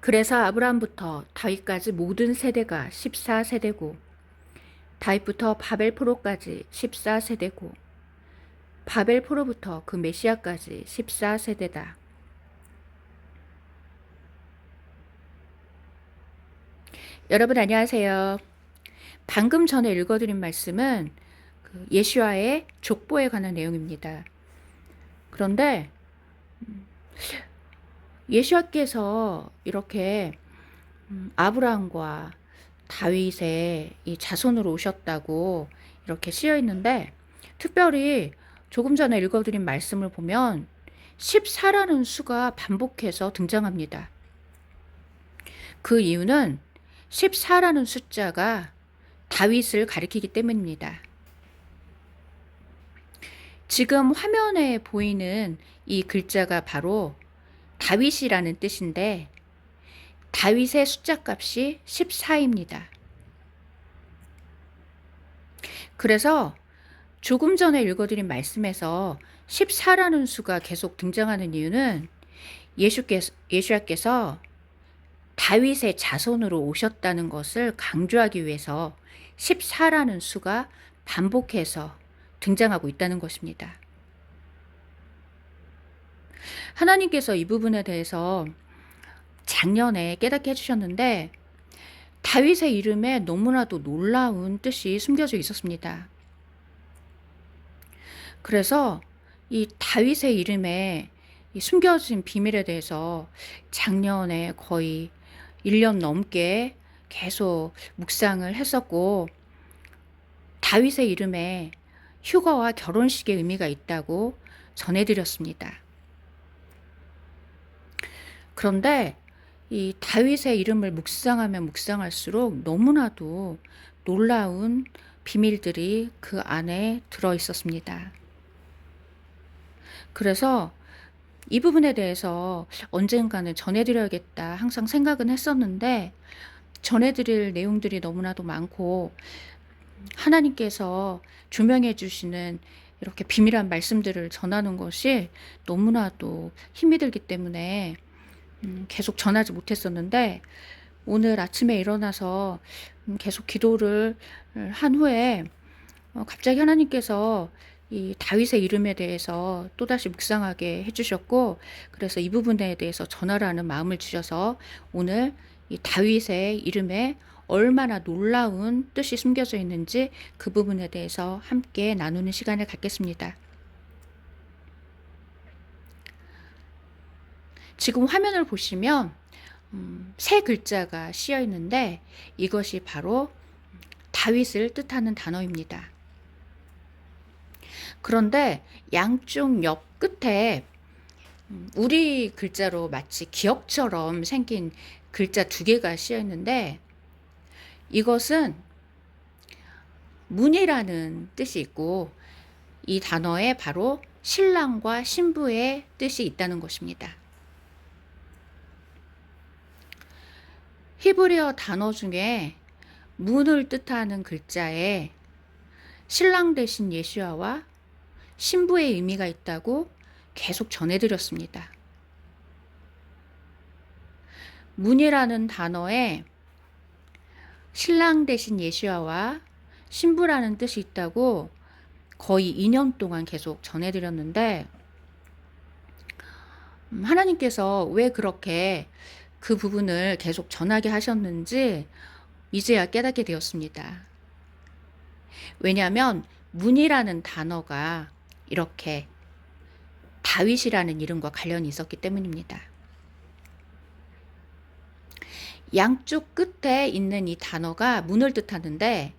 그래서 아브라함부터 다윗까지 모든 세대가 14세대고 다윗부터 바벨포로까지 14세대고 바벨포로부터 그 메시아까지 14세대다. 여러분 안녕하세요. 방금 전에 읽어드린 말씀은 예수와의 족보에 관한 내용입니다. 그런데 예수와께서 이렇게 아브라함과 다윗의 이 자손으로 오셨다고 이렇게 쓰여 있는데, 특별히 조금 전에 읽어드린 말씀을 보면 14라는 수가 반복해서 등장합니다. 그 이유는 14라는 숫자가 다윗을 가리키기 때문입니다. 지금 화면에 보이는 이 글자가 바로 다윗이라는 뜻인데, 다윗의 숫자 값이 14입니다. 그래서 조금 전에 읽어드린 말씀에서 14라는 수가 계속 등장하는 이유는 예수께서 다윗의 자손으로 오셨다는 것을 강조하기 위해서 14라는 수가 반복해서 등장하고 있다는 것입니다. 하나님께서 이 부분에 대해서 작년에 깨닫게 해주셨는데, 다윗의 이름에 너무나도 놀라운 뜻이 숨겨져 있었습니다. 그래서 이 다윗의 이름에 이 숨겨진 비밀에 대해서 작년에 거의 1년 넘게 계속 묵상을 했었고, 다윗의 이름에 휴가와 결혼식의 의미가 있다고 전해드렸습니다. 그런데 이 다윗의 이름을 묵상하면 묵상할수록 너무나도 놀라운 비밀들이 그 안에 들어 있었습니다. 그래서 이 부분에 대해서 언젠가는 전해드려야겠다 항상 생각은 했었는데, 전해드릴 내용들이 너무나도 많고 하나님께서 조명해 주시는 이렇게 비밀한 말씀들을 전하는 것이 너무나도 힘이 들기 때문에 계속 전하지 못했었는데, 오늘 아침에 일어나서 계속 기도를 한 후에 갑자기 하나님께서 이 다윗의 이름에 대해서 또다시 묵상하게 해주셨고, 그래서 이 부분에 대해서 전하라는 마음을 주셔서 오늘 이 다윗의 이름에 얼마나 놀라운 뜻이 숨겨져 있는지 그 부분에 대해서 함께 나누는 시간을 갖겠습니다. 지금 화면을 보시면 세 글자가 씌어 있는데, 이것이 바로 다윗을 뜻하는 단어입니다. 그런데 양쪽 옆 끝에 우리 글자로 마치 기억처럼 생긴 글자 두 개가 씌어 있는데, 이것은 문이라는 뜻이 있고, 이 단어에 바로 신랑과 신부의 뜻이 있다는 것입니다. 히브리어 단어 중에 문을 뜻하는 글자에 신랑 대신 예수아와 신부의 의미가 있다고 계속 전해드렸습니다. 문이라는 단어에 신랑 대신 예수아와 신부라는 뜻이 있다고 거의 2년 동안 계속 전해드렸는데, 하나님께서 왜 그렇게 그 부분을 계속 전하게 하셨는지 이제야 깨닫게 되었습니다. 왜냐하면 문이라는 단어가 이렇게 다윗이라는 이름과 관련이 있었기 때문입니다. 양쪽 끝에 있는 이 단어가 문을 뜻하는데,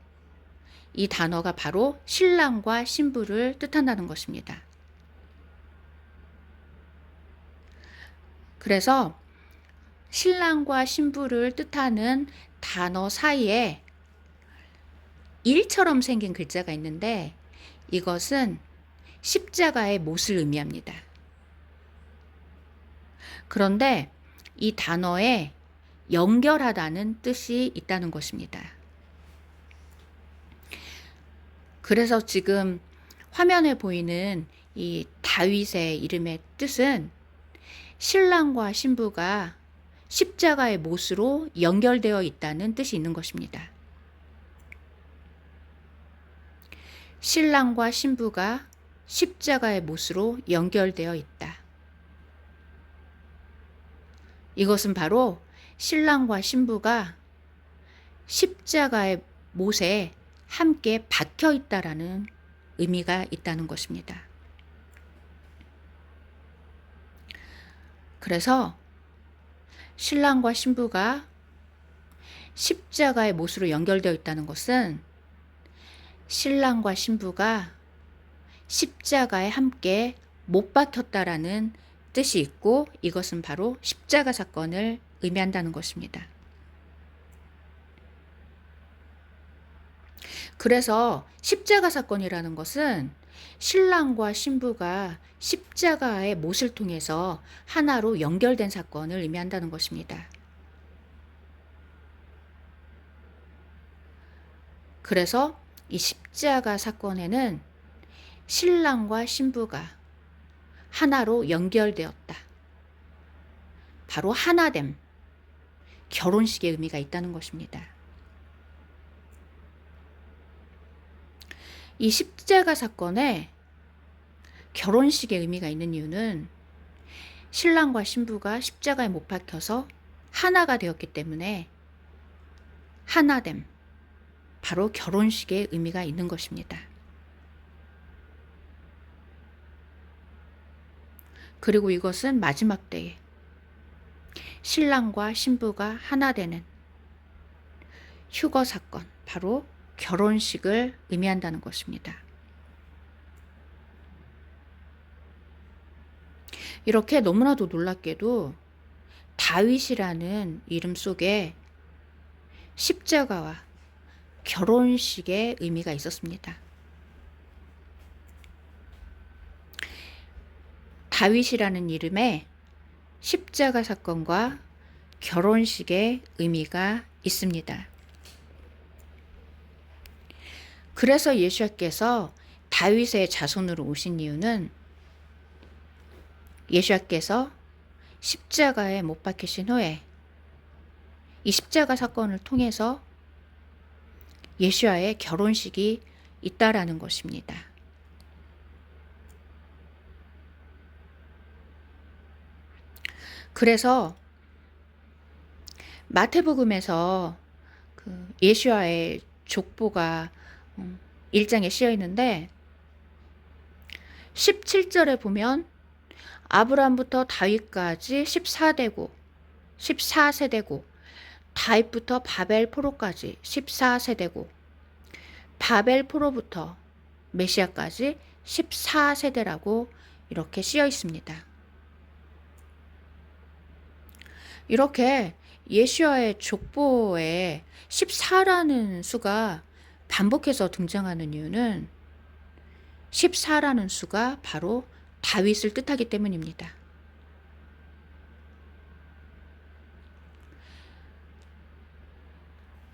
이 단어가 바로 신랑과 신부를 뜻한다는 것입니다. 그래서 신랑과 신부를 뜻하는 단어 사이에 일처럼 생긴 글자가 있는데, 이것은 십자가의 못을 의미합니다. 그런데 이 단어에 연결하다는 뜻이 있다는 것입니다. 그래서 지금 화면에 보이는 이 다윗의 이름의 뜻은 신랑과 신부가 십자가의 못으로 연결되어 있다는 뜻이 있는 것입니다. 신랑과 신부가 십자가의 못으로 연결되어 있다. 이것은 바로 신랑과 신부가 십자가의 못에 함께 박혀 있다라는 의미가 있다는 것입니다. 그래서 신랑과 신부가 십자가의 못으로 연결되어 있다는 것은 신랑과 신부가 십자가에 함께 못 박혔다라는 뜻이 있고, 이것은 바로 십자가 사건을 의미한다는 것입니다. 그래서 십자가 사건이라는 것은 신랑과 신부가 십자가의 못을 통해서 하나로 연결된 사건을 의미한다는 것입니다. 그래서 이 십자가 사건에는 신랑과 신부가 하나로 연결되었다. 바로 하나됨, 결혼식의 의미가 있다는 것입니다. 이 십자가 사건에 결혼식의 의미가 있는 이유는 신랑과 신부가 십자가에 못 박혀서 하나가 되었기 때문에 하나됨, 바로 결혼식의 의미가 있는 것입니다. 그리고 이것은 마지막 때에 신랑과 신부가 하나 되는 휴거 사건, 바로 결혼식을 의미한다는 것입니다. 이렇게 너무나도 놀랍게도 다윗이라는 이름 속에 십자가와 결혼식의 의미가 있었습니다. 다윗이라는 이름에 십자가 사건과 결혼식의 의미가 있습니다. 그래서 예수님께서 다윗의 자손으로 오신 이유는 예수님께서 십자가에 못 박히신 후에 이 십자가 사건을 통해서 예수와의 결혼식이 있다라는 것입니다. 그래서 마태복음에서 예수와의 족보가 1장에 씌어 있는데 17절에 보면 아브라함부터 다윗까지 14세대고 다윗부터 바벨 포로까지 14세대고 바벨 포로부터 메시아까지 14세대라고 이렇게 씌어 있습니다. 이렇게 예수와의 족보에 14라는 수가 반복해서 등장하는 이유는 14라는 수가 바로 다윗을 뜻하기 때문입니다.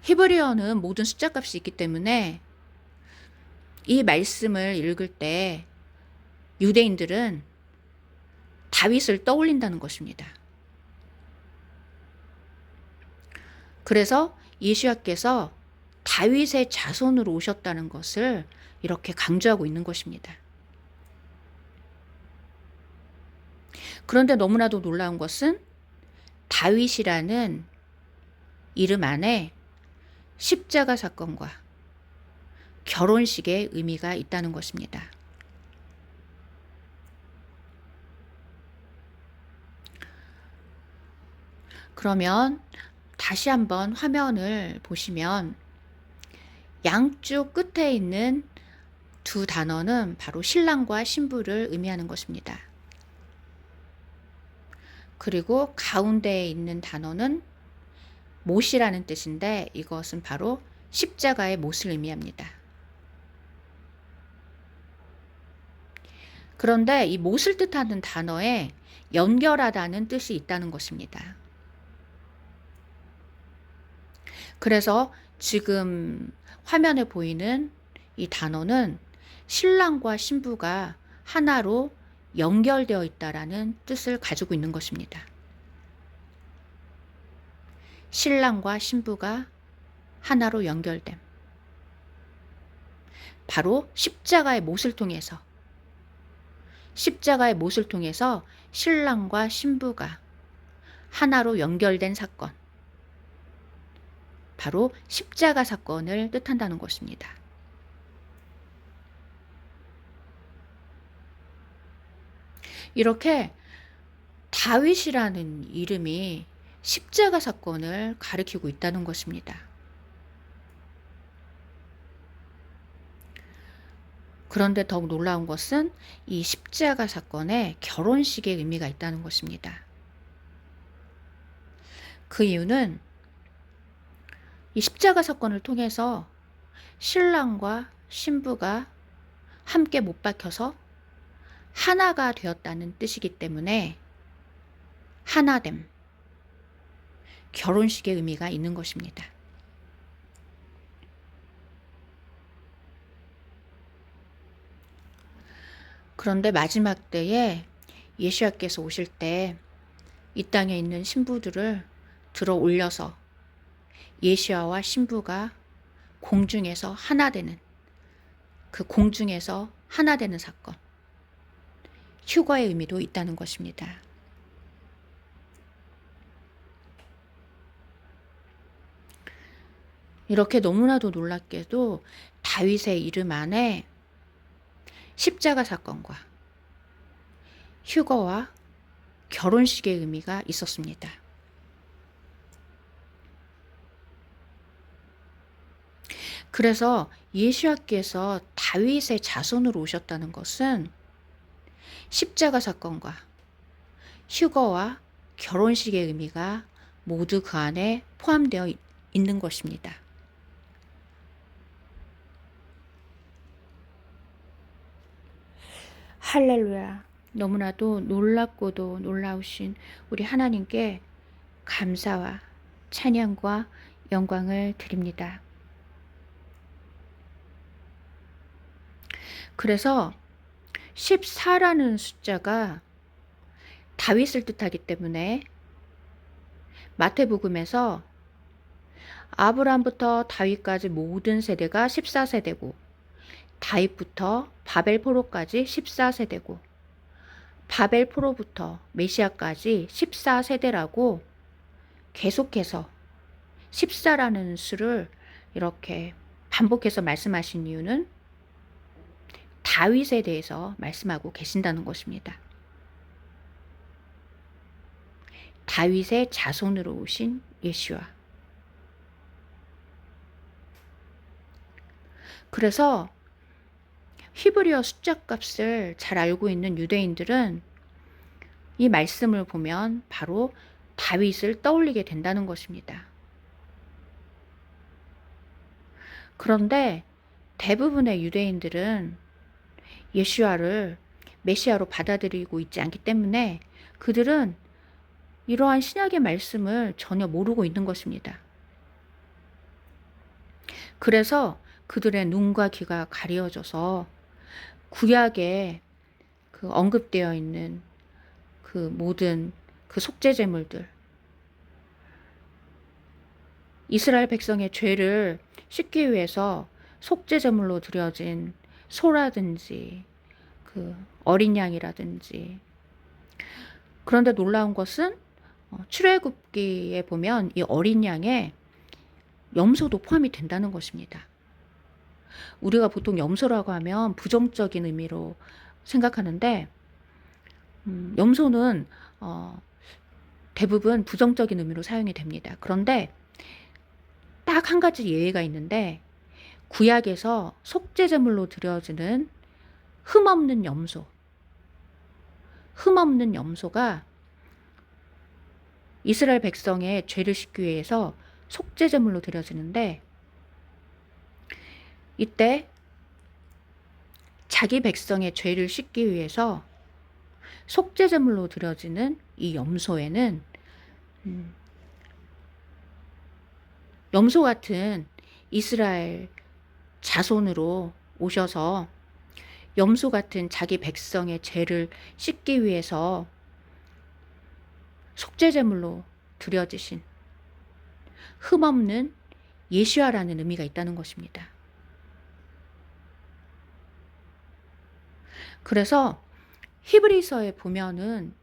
히브리어는 모든 숫자 값이 있기 때문에 이 말씀을 읽을 때 유대인들은 다윗을 떠올린다는 것입니다. 그래서 예수님께서 다윗의 자손으로 오셨다는 것을 이렇게 강조하고 있는 것입니다. 그런데 너무나도 놀라운 것은 다윗이라는 이름 안에 십자가 사건과 결혼식의 의미가 있다는 것입니다. 그러면 다시 한번 화면을 보시면 양쪽 끝에 있는 두 단어는 바로 신랑과 신부를 의미하는 것입니다. 그리고 가운데에 있는 단어는 못이라는 뜻인데 이것은 바로 십자가의 못을 의미합니다. 그런데 이 못을 뜻하는 단어에 연결하다는 뜻이 있다는 것입니다. 그래서 지금 화면에 보이는 이 단어는 신랑과 신부가 하나로 연결되어 있다라는 뜻을 가지고 있는 것입니다. 신랑과 신부가 하나로 연결됨. 바로 십자가의 못을 통해서 신랑과 신부가 하나로 연결된 사건. 바로 십자가 사건을 뜻한다는 것입니다. 이렇게 다윗이라는 이름이 십자가 사건을 가리키고 있다는 것입니다. 그런데 더욱 놀라운 것은 이 십자가 사건에 결혼식의 의미가 있다는 것입니다. 그 이유는 이 십자가 사건을 통해서 신랑과 신부가 함께 못 박혀서 하나가 되었다는 뜻이기 때문에 하나됨, 결혼식의 의미가 있는 것입니다. 그런데 마지막 때에 예수님께서 오실 때 이 땅에 있는 신부들을 들어 올려서 예수와 신부가 공중에서 하나 되는, 그 공중에서 하나 되는 사건, 휴거의 의미도 있다는 것입니다. 이렇게 너무나도 놀랍게도 다윗의 이름 안에 십자가 사건과 휴거와 결혼식의 의미가 있었습니다. 그래서 예수님께서 다윗의 자손으로 오셨다는 것은 십자가 사건과 휴거와 결혼식의 의미가 모두 그 안에 포함되어 있는 것입니다. 할렐루야. 너무나도 놀랍고도 놀라우신 우리 하나님께 감사와 찬양과 영광을 드립니다. 그래서 14라는 숫자가 다윗을 뜻하기 때문에 마태복음에서 아브라함부터 다윗까지 모든 세대가 14세대고 다윗부터 바벨포로까지 14세대고 바벨포로부터 메시아까지 14세대라고 계속해서 14라는 수를 이렇게 반복해서 말씀하신 이유는 다윗에 대해서 말씀하고 계신다는 것입니다. 다윗의 자손으로 오신 예수와. 그래서 히브리어 숫자 값을 잘 알고 있는 유대인들은 이 말씀을 보면 바로 다윗을 떠올리게 된다는 것입니다. 그런데 대부분의 유대인들은 예수와를 메시아로 받아들이고 있지 않기 때문에 그들은 이러한 신약의 말씀을 전혀 모르고 있는 것입니다. 그래서 그들의 눈과 귀가 가려져서 구약에 그 언급되어 있는 그 모든 그 속죄 제물들, 이스라엘 백성의 죄를 씻기 위해서 속죄 제물로 드려진 소라든지 그 어린 양이라든지. 그런데 놀라운 것은 출애굽기에 보면 이 어린 양에 염소도 포함이 된다는 것입니다. 우리가 보통 염소라고 하면 부정적인 의미로 생각하는데 염소는 대부분 부정적인 의미로 사용이 됩니다. 그런데 딱 한 가지 예외가 있는데 구약에서 속죄제물로 드려지는 흠없는 염소가 이스라엘 백성의 죄를 씻기 위해서 속죄제물로 드려지는데 이때 자기 백성의 죄를 씻기 위해서 속죄제물로 드려지는 이 염소에는 염소 같은 이스라엘 자손으로 오셔서 염소 같은 자기 백성의 죄를 씻기 위해서 속죄제물로 드려지신 흠없는 예시와라는 의미가 있다는 것입니다. 그래서 히브리서에 보면은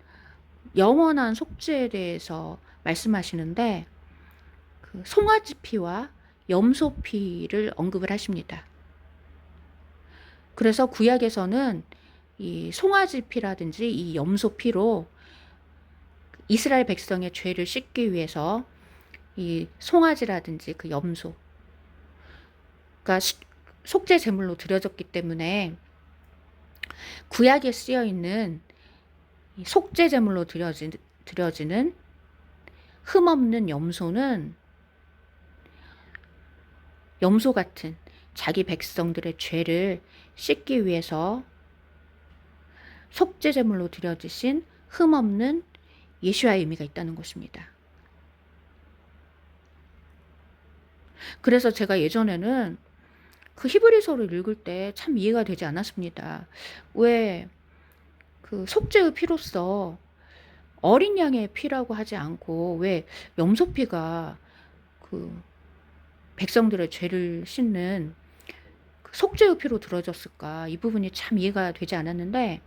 영원한 속죄에 대해서 말씀하시는데 그 송아지 피와 염소 피를 언급을 하십니다. 그래서 구약에서는 이 송아지 피라든지 이 염소 피로 이스라엘 백성의 죄를 씻기 위해서 이 송아지라든지 그 염소가 속죄 제물로 드려졌기 때문에 구약에 쓰여 있는 속죄 제물로 드려지는 흠없는 염소는 염소 같은 자기 백성들의 죄를 씻기 위해서 속죄 제물로 드려지신 흠없는 예수와의 의미가 있다는 것입니다. 그래서 제가 예전에는 그 히브리서를 읽을 때 참 이해가 되지 않았습니다. 왜 그 속죄의 피로서 어린 양의 피라고 하지 않고 왜 염소 피가 그 백성들의 죄를 씻는 그 속죄의 피로 들어졌을까? 이 부분이 참 이해가 되지 않았는데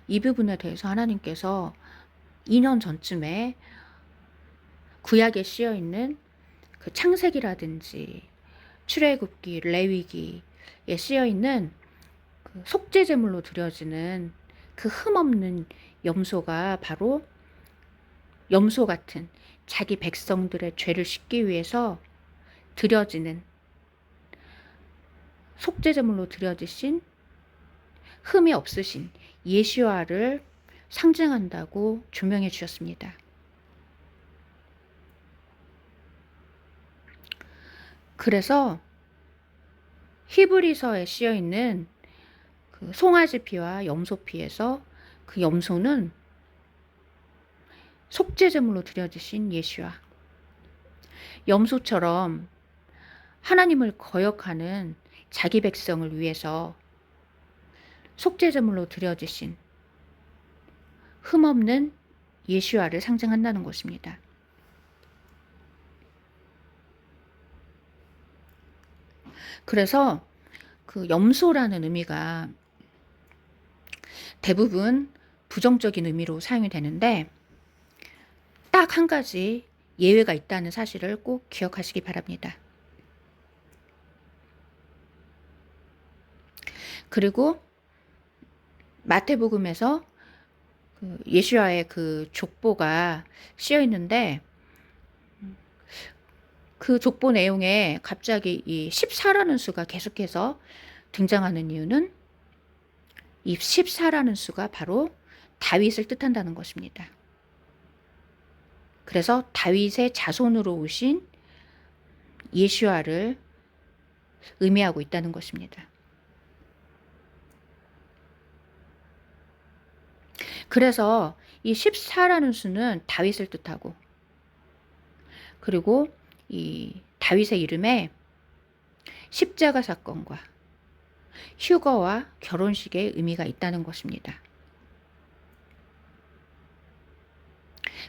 이 부분에 대해서 하나님께서 2년 전쯤에 구약에 쓰여 있는 그 창세기라든지 출애굽기, 레위기에 쓰여 있는 그 속죄 제물로 드려지는 그 흠없는 염소가 바로 염소 같은 자기 백성들의 죄를 씻기 위해서 드려지는 속죄 제물로 드려지신 흠이 없으신 예시와를 상징한다고 조명해 주셨습니다. 그래서 히브리서에 쓰여 있는 그 송아지 피와 염소 피에서 그 염소는 속죄 제물로 드려지신 예수와 염소처럼 하나님을 거역하는 자기 백성을 위해서 속죄 제물로 드려지신 흠없는 예수와를 상징한다는 것입니다. 그래서 그 염소라는 의미가 대부분 부정적인 의미로 사용이 되는데 딱 한 가지 예외가 있다는 사실을 꼭 기억하시기 바랍니다. 그리고 마태복음에서 그 예수와의 그 족보가 쓰여 있는데 그 족보 내용에 갑자기 이 14라는 수가 계속해서 등장하는 이유는 이 14라는 수가 바로 다윗을 뜻한다는 것입니다. 그래서 다윗의 자손으로 오신 예수와를 의미하고 있다는 것입니다. 그래서 이 14라는 수는 다윗을 뜻하고 그리고 이 다윗의 이름에 십자가 사건과 휴거와 결혼식의 의미가 있다는 것입니다.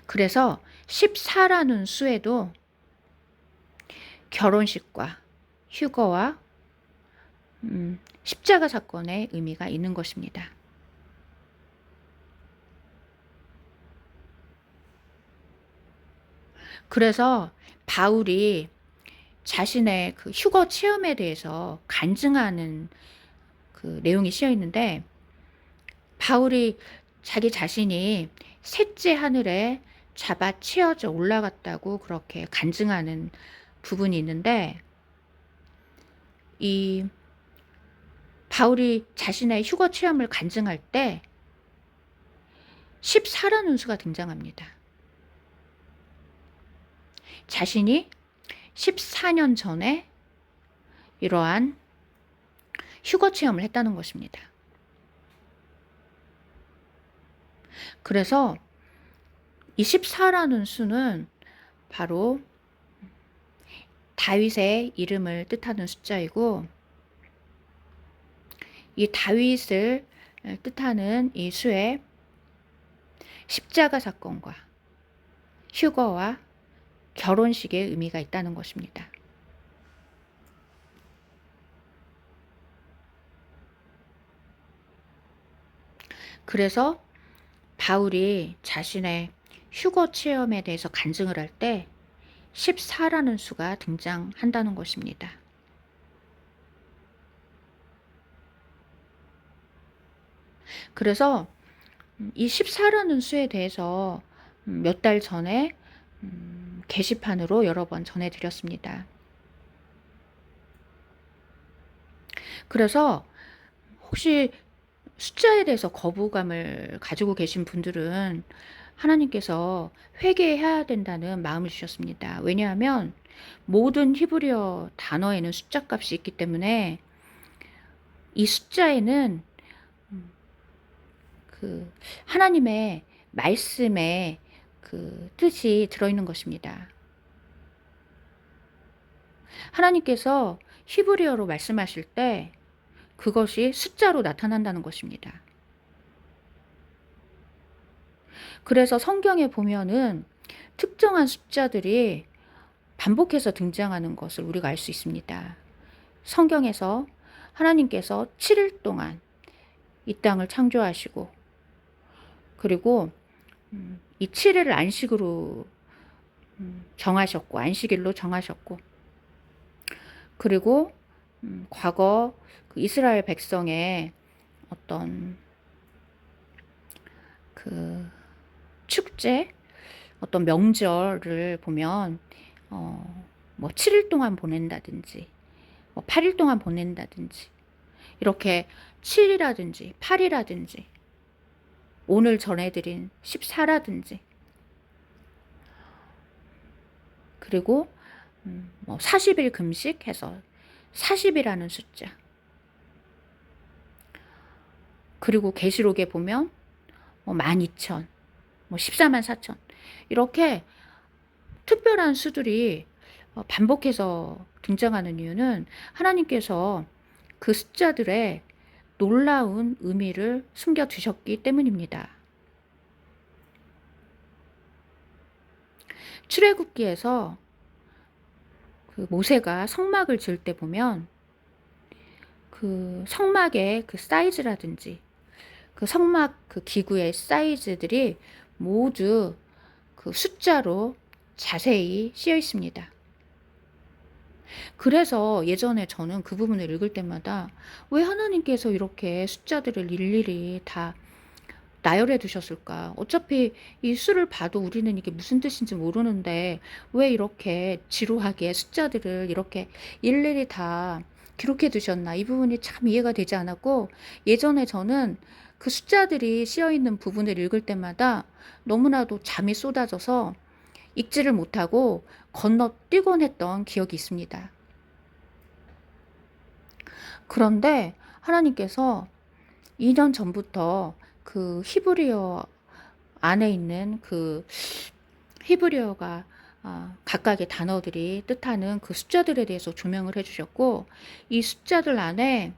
그래서 14라는 수에도 결혼식과 휴거와 십자가 사건의 의미가 있는 것입니다. 그래서 바울이 자신의 그 휴거 체험에 대해서 간증하는 그 내용이 쓰여 있는데 바울이 자기 자신이 셋째 하늘에 잡아 치어져 올라갔다고 그렇게 간증하는 부분이 있는데 이 바울이 자신의 휴거 체험을 간증할 때 14라는 수가 등장합니다. 자신이 14년 전에 이러한 휴거 체험을 했다는 것입니다. 그래서 이 14라는 수는 바로 다윗의 이름을 뜻하는 숫자이고 이 다윗을 뜻하는 이 수에 십자가 사건과 휴거와 결혼식의 의미가 있다는 것입니다. 그래서 바울이 자신의 휴거 체험에 대해서 간증을 할 때 14라는 수가 등장한다는 것입니다. 그래서 이 14라는 수에 대해서 몇 달 전에 게시판으로 여러 번 전해드렸습니다. 그래서 혹시 숫자에 대해서 거부감을 가지고 계신 분들은 하나님께서 회개해야 된다는 마음을 주셨습니다. 왜냐하면 모든 히브리어 단어에는 숫자 값이 있기 때문에 이 숫자에는 그 하나님의 말씀의 그 뜻이 들어있는 것입니다. 하나님께서 히브리어로 말씀하실 때 그것이 숫자로 나타난다는 것입니다. 그래서 성경에 보면은 특정한 숫자들이 반복해서 등장하는 것을 우리가 알 수 있습니다. 성경에서 하나님께서 7일 동안 이 땅을 창조하시고 그리고 이 7일을 안식으로 정하셨고 안식일로 정하셨고 그리고 과거 그 이스라엘 백성의 어떤 그 축제 어떤 명절을 보면 뭐 7일 동안 보낸다든지 뭐 8일 동안 보낸다든지 이렇게 7이라든지 8이라든지 오늘 전해드린 14라든지 그리고 뭐 40일 금식해서 40이라는 숫자 그리고 계시록에 보면 뭐 12,000, 뭐 14만 4천 이렇게 특별한 수들이 반복해서 등장하는 이유는 하나님께서 그 숫자들의 놀라운 의미를 숨겨두셨기 때문입니다. 출애굽기에서 그 모세가 성막을 지을 때 보면 그 성막의 그 사이즈라든지 그 성막 그 기구의 사이즈들이 모두 그 숫자로 자세히 씌어 있습니다. 그래서 예전에 저는 그 부분을 읽을 때마다 왜 하나님께서 이렇게 숫자들을 일일이 다 나열해 두셨을까? 어차피 이 수를 봐도 우리는 이게 무슨 뜻인지 모르는데 왜 이렇게 지루하게 숫자들을 이렇게 일일이 다 기록해 두셨나? 이 부분이 참 이해가 되지 않았고 예전에 저는 그 숫자들이 씌어 있는 부분을 읽을 때마다 너무나도 잠이 쏟아져서 읽지를 못하고 건너뛰곤 했던 기억이 있습니다. 그런데 하나님께서 2년 전부터 그 히브리어 안에 있는 그 히브리어가 각각의 단어들이 뜻하는 그 숫자들에 대해서 조명을 해주셨고 이 숫자들 안에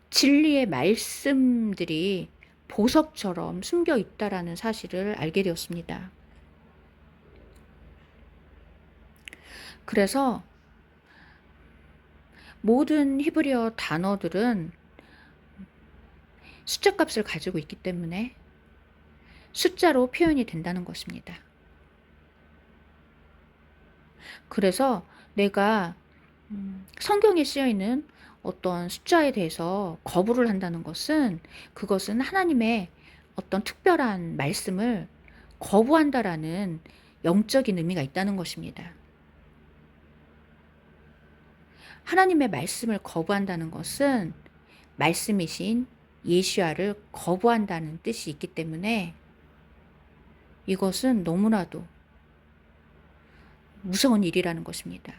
진리의 말씀들이 보석처럼 숨겨 있다라는 사실을 알게 되었습니다. 그래서 모든 히브리어 단어들은 숫자 값을 가지고 있기 때문에 숫자로 표현이 된다는 것입니다. 그래서 내가 성경에 쓰여 있는 어떤 숫자에 대해서 거부를 한다는 것은 그것은 하나님의 어떤 특별한 말씀을 거부한다라는 영적인 의미가 있다는 것입니다. 하나님의 말씀을 거부한다는 것은 말씀이신 예수야를 거부한다는 뜻이 있기 때문에 이것은 너무나도 무서운 일이라는 것입니다.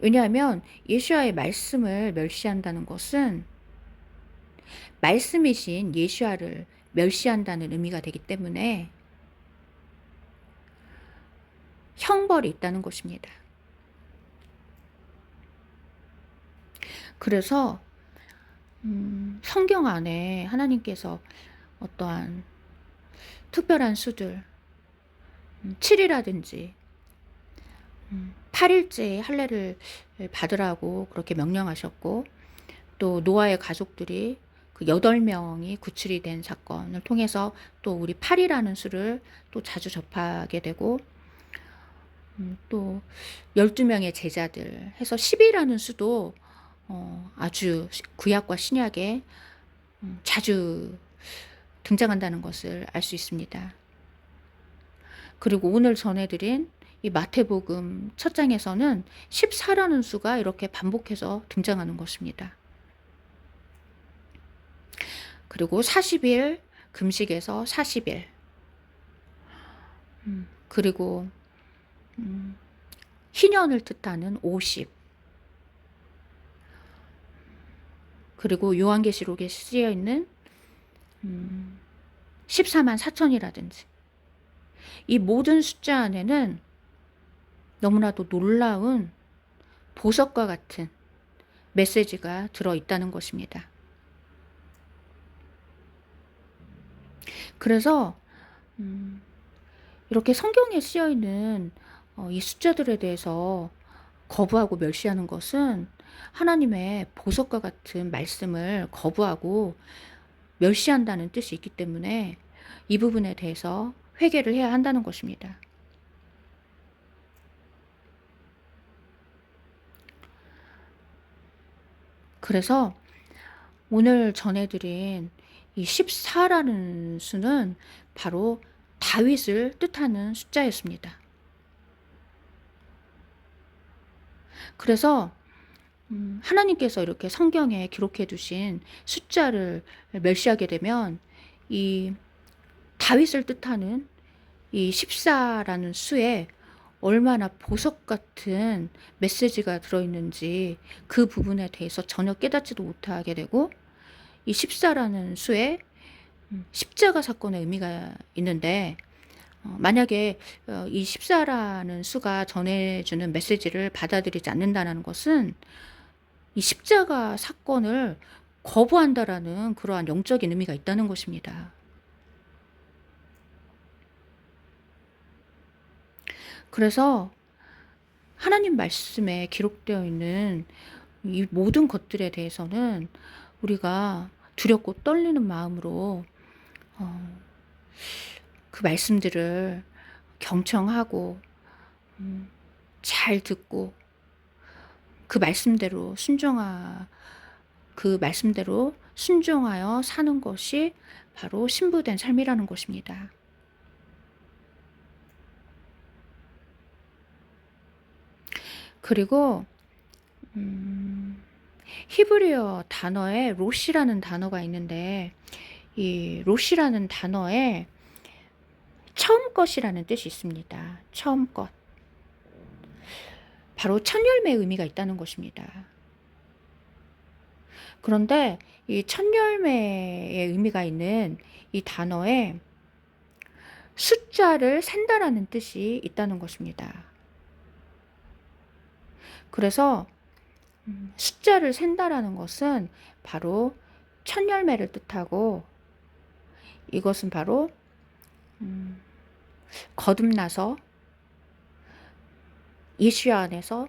왜냐하면 예수야의 말씀을 멸시한다는 것은 말씀이신 예수야를 멸시한다는 의미가 되기 때문에 형벌이 있다는 것입니다. 그래서 성경 안에 하나님께서 어떠한 특별한 수들 7이라든지 8일째 할례를 받으라고 그렇게 명령하셨고, 또 노아의 가족들이 그 8명이 구출이 된 사건을 통해서 또 우리 8이라는 수를 또 자주 접하게 되고, 또 12명의 제자들 해서 10이라는 수도 아주 구약과 신약에 자주 등장한다는 것을 알 수 있습니다. 그리고 오늘 전해드린 이 마태복음 첫 장에서는 14라는 수가 이렇게 반복해서 등장하는 것입니다. 그리고 40일 금식에서 40일, 그리고 희년을 뜻하는 50, 그리고 요한계시록에 쓰여 있는 14만 4천이라든지, 이 모든 숫자 안에는 너무나도 놀라운 보석과 같은 메시지가 들어있다는 것입니다. 그래서 이렇게 성경에 쓰여 있는 이 숫자들에 대해서 거부하고 멸시하는 것은 하나님의 보석과 같은 말씀을 거부하고 멸시한다는 뜻이 있기 때문에 이 부분에 대해서 회개를 해야 한다는 것입니다. 그래서 오늘 전해드린 이 14라는 수는 바로 다윗을 뜻하는 숫자였습니다. 그래서 하나님께서 이렇게 성경에 기록해 두신 숫자를 멸시하게 되면 이 다윗을 뜻하는 이 14라는 수에 얼마나 보석 같은 메시지가 들어있는지 그 부분에 대해서 전혀 깨닫지도 못하게 되고, 이 14라는 수에 십자가 사건의 의미가 있는데, 만약에 이 14라는 수가 전해주는 메시지를 받아들이지 않는다는 것은 이 십자가 사건을 거부한다라는 그러한 영적인 의미가 있다는 것입니다. 그래서 하나님 말씀에 기록되어 있는 이 모든 것들에 대해서는 우리가 두렵고 떨리는 마음으로 그 말씀들을 경청하고 잘 듣고 그 말씀대로 순종하여 사는 것이 바로 신부된 삶이라는 것입니다. 그리고 히브리어 단어에 로시라는 단어가 있는데, 이 로시라는 단어에 처음 것이라는 뜻이 있습니다. 처음 것. 바로 첫 열매의 의미가 있다는 것입니다. 그런데 이 첫 열매의 의미가 있는 이 단어에 숫자를 센다라는 뜻이 있다는 것입니다. 그래서 숫자를 센다라는 것은 바로 첫 열매를 뜻하고, 이것은 바로 거듭나서 예수 안에서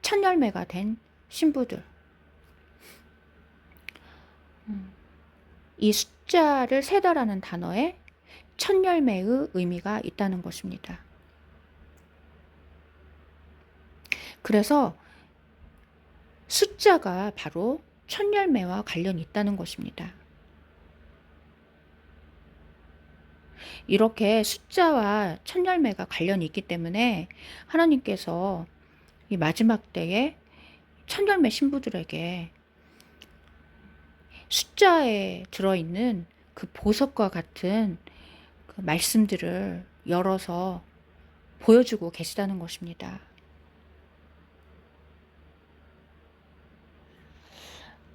첫 열매가 된 신부들, 이 숫자를 세다라는 단어에 첫 열매의 의미가 있다는 것입니다. 그래서 숫자가 바로 첫 열매와 관련이 있다는 것입니다. 이렇게 숫자와 첫 열매가 관련이 있기 때문에 하나님께서 이 마지막 때에 첫 열매 신부들에게 숫자에 들어있는 그 보석과 같은 그 말씀들을 열어서 보여주고 계시다는 것입니다.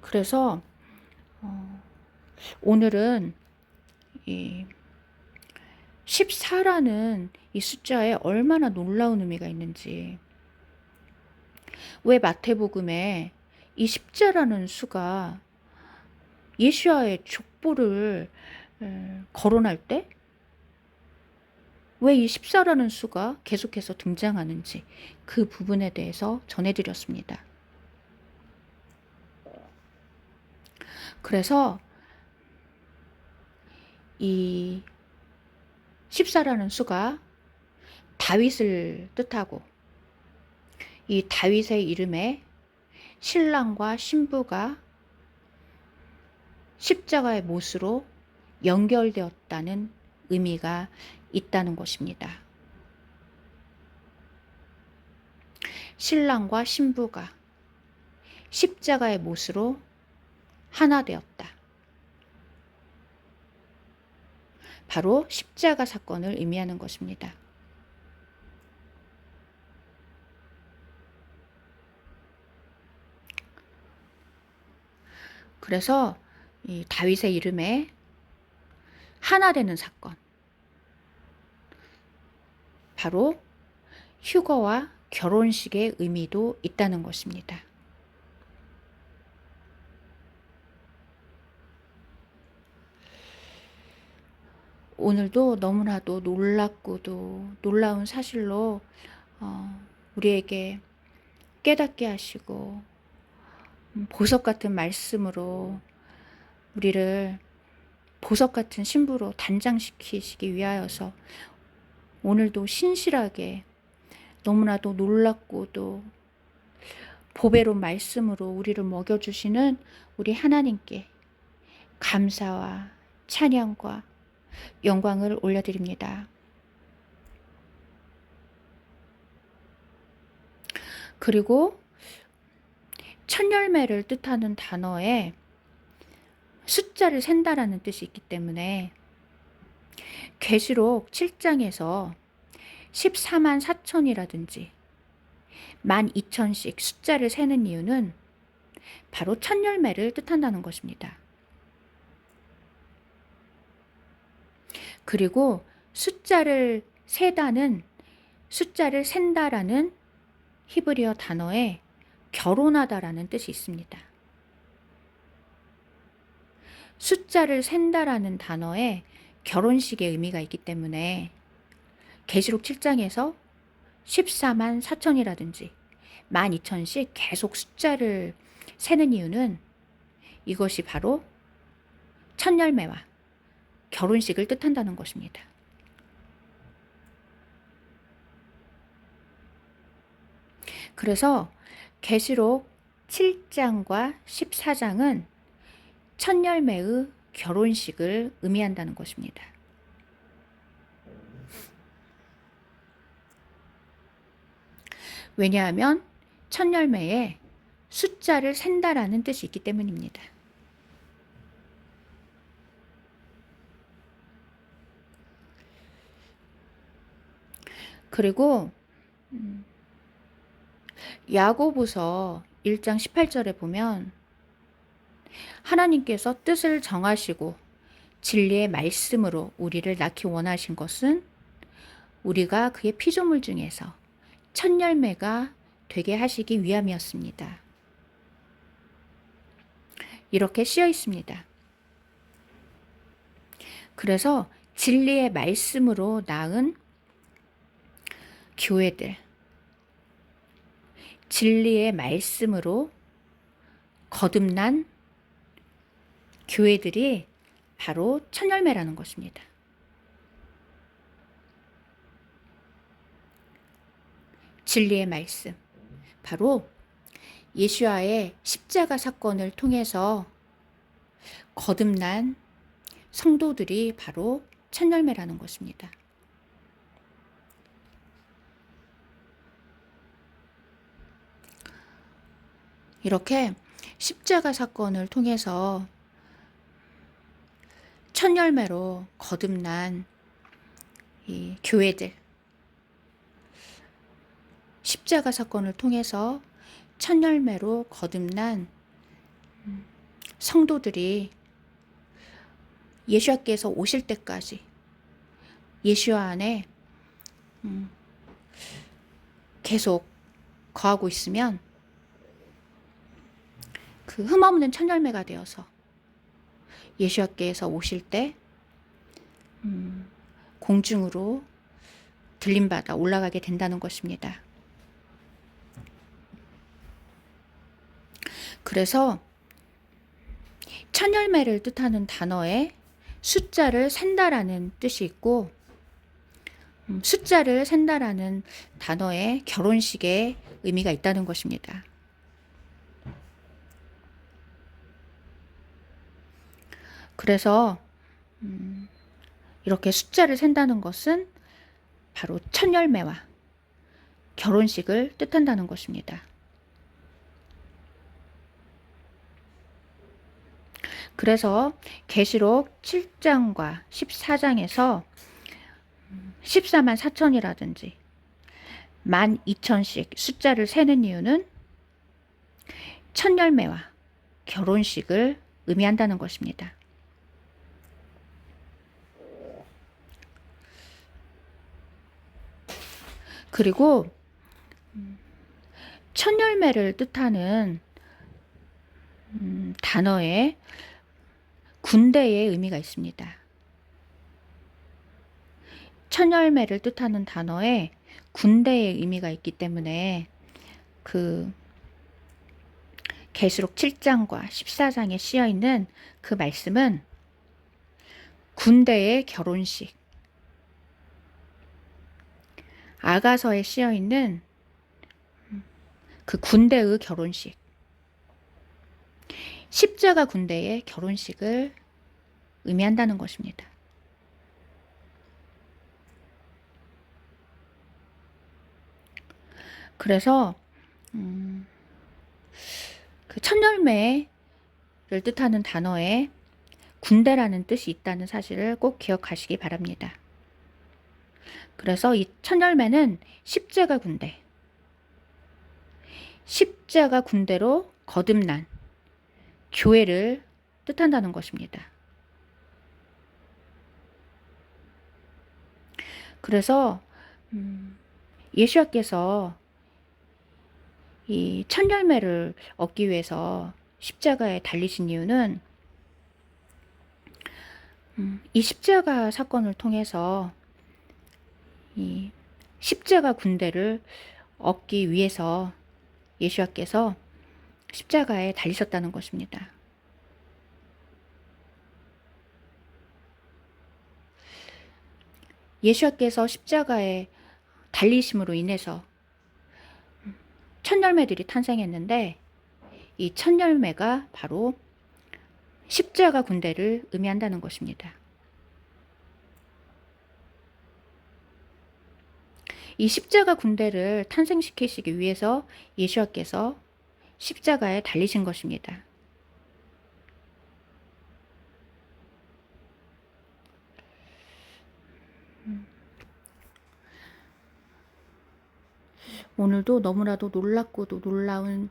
그래서 오늘은 이 14라는 이 숫자에 얼마나 놀라운 의미가 있는지, 왜 마태복음에 이 십자라는 수가 예수와의 족보를 거론할 때 왜 이 14라는 수가 계속해서 등장하는지 그 부분에 대해서 전해드렸습니다. 그래서 이 14라는 수가 다윗을 뜻하고, 이 다윗의 이름에 신랑과 신부가 십자가의 못으로 연결되었다는 의미가 있다는 것입니다. 신랑과 신부가 십자가의 못으로 하나 되었다. 바로 십자가 사건을 의미하는 것입니다. 그래서 이 다윗의 이름에 하나 되는 사건, 바로 휴거와 결혼식의 의미도 있다는 것입니다. 오늘도 너무나도 놀랍고도 놀라운 사실로 우리에게 깨닫게 하시고 보석 같은 말씀으로 우리를 보석 같은 신부로 단장시키시기 위하여서 오늘도 신실하게 너무나도 놀랍고도 보배로운 말씀으로 우리를 먹여주시는 우리 하나님께 감사와 찬양과 영광을 올려드립니다. 그리고 첫 열매를 뜻하는 단어에 숫자를 센다라는 뜻이 있기 때문에 계시록 7장에서 14만 4천이라든지 12,000씩 숫자를 세는 이유는 바로 첫 열매를 뜻한다는 것입니다. 그리고 숫자를 센다라는 히브리어 단어에 결혼하다라는 뜻이 있습니다. 숫자를 센다라는 단어에 결혼식의 의미가 있기 때문에 계시록 7장에서 14만 4천이라든지 12,000씩 계속 숫자를 세는 이유는 이것이 바로 첫 열매와 결혼식을 뜻한다는 것입니다. 그래서 계시록 7장과 14장은 첫 열매의 결혼식을 의미한다는 것입니다. 왜냐하면 첫 열매에 숫자를 센다라는 뜻이 있기 때문입니다. 그리고 야고보서 1장 18절에 보면 하나님께서 뜻을 정하시고 진리의 말씀으로 우리를 낳기 원하신 것은 우리가 그의 피조물 중에서 첫 열매가 되게 하시기 위함이었습니다. 이렇게 쓰여 있습니다. 그래서 진리의 말씀으로 낳은 교회들, 진리의 말씀으로 거듭난 교회들이 바로 첫 열매라는 것입니다. 진리의 말씀, 바로 예수와의 십자가 사건을 통해서 거듭난 성도들이 바로 첫 열매라는 것입니다. 이렇게 십자가 사건을 통해서 첫 열매로 거듭난 이 교회들, 십자가 사건을 통해서 첫 열매로 거듭난 성도들이 예수와께서 오실 때까지 예수와 안에 계속 거하고 있으면 그 흠없는 첫 열매가 되어서 예수와께서 오실 때 공중으로 들림받아 올라가게 된다는 것입니다. 그래서 첫 열매를 뜻하는 단어에 숫자를 센다라는 뜻이 있고, 숫자를 센다라는 단어에 결혼식의 의미가 있다는 것입니다. 그래서 이렇게 숫자를 센다는 것은 바로 첫 열매와 결혼식을 뜻한다는 것입니다. 그래서 계시록 7장과 14장에서 14만 4천이라든지 12,000씩 숫자를 세는 이유는 첫 열매와 결혼식을 의미한다는 것입니다. 그리고 첫 열매를 뜻하는 단어에 군대의 의미가 있습니다. 첫 열매를 뜻하는 단어에 군대의 의미가 있기 때문에 그 계시록 7장과 14장에 씌어 있는 그 말씀은 군대의 결혼식, 아가서에 씌어 있는 그 군대의 결혼식, 십자가 군대의 결혼식을 의미한다는 것입니다. 그래서 그 첫 열매를 뜻하는 단어에 군대라는 뜻이 있다는 사실을 꼭 기억하시기 바랍니다. 그래서 이 첫 열매는 십자가 군대, 십자가 군대로 거듭난 교회를 뜻한다는 것입니다. 그래서 예수님께서 이 첫 열매를 얻기 위해서 십자가에 달리신 이유는 이 십자가 사건을 통해서 이 십자가 군대를 얻기 위해서 예수님께서 십자가에 달리셨다는 것입니다. 예수님께서 십자가에 달리심으로 인해서 첫 열매들이 탄생했는데, 이 첫 열매가 바로 십자가 군대를 의미한다는 것입니다. 이 십자가 군대를 탄생시키시기 위해서 예수님께서 십자가에 달리신 것입니다. 오늘도 너무나도 놀랍고도 놀라운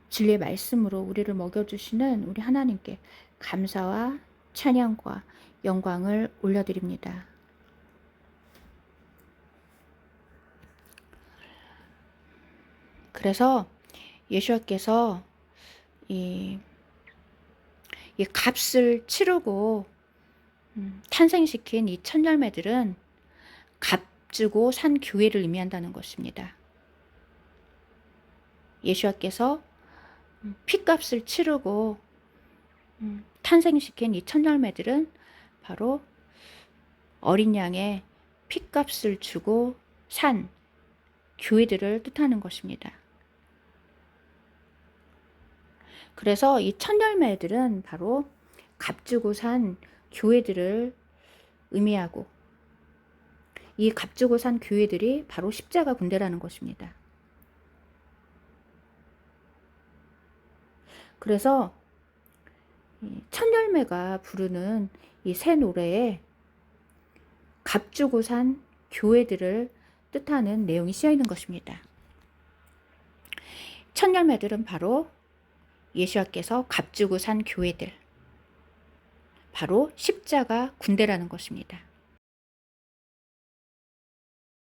진리의 말씀으로 우리를 먹여주시는 우리 하나님께 감사와 찬양과 영광을 올려드립니다. 그래서 예수님께서 이 값을 치르고 탄생시킨 이 첫 열매들은 값주고 산 교회를 의미한다는 것입니다. 예수님께서 피값을 치르고 탄생시킨 이 첫 열매들은 바로 어린 양의 피값을 주고 산 교회들을 뜻하는 것입니다. 그래서 이 첫 열매들은 바로 값주고 산 교회들을 의미하고, 이 값주고 산 교회들이 바로 십자가 군대라는 것입니다. 그래서 첫 열매가 부르는 이 새 노래에 값주고 산 교회들을 뜻하는 내용이 쓰여 있는 것입니다. 첫 열매들은 바로 예수님께서 값주고 산 교회들, 바로 십자가 군대라는 것입니다.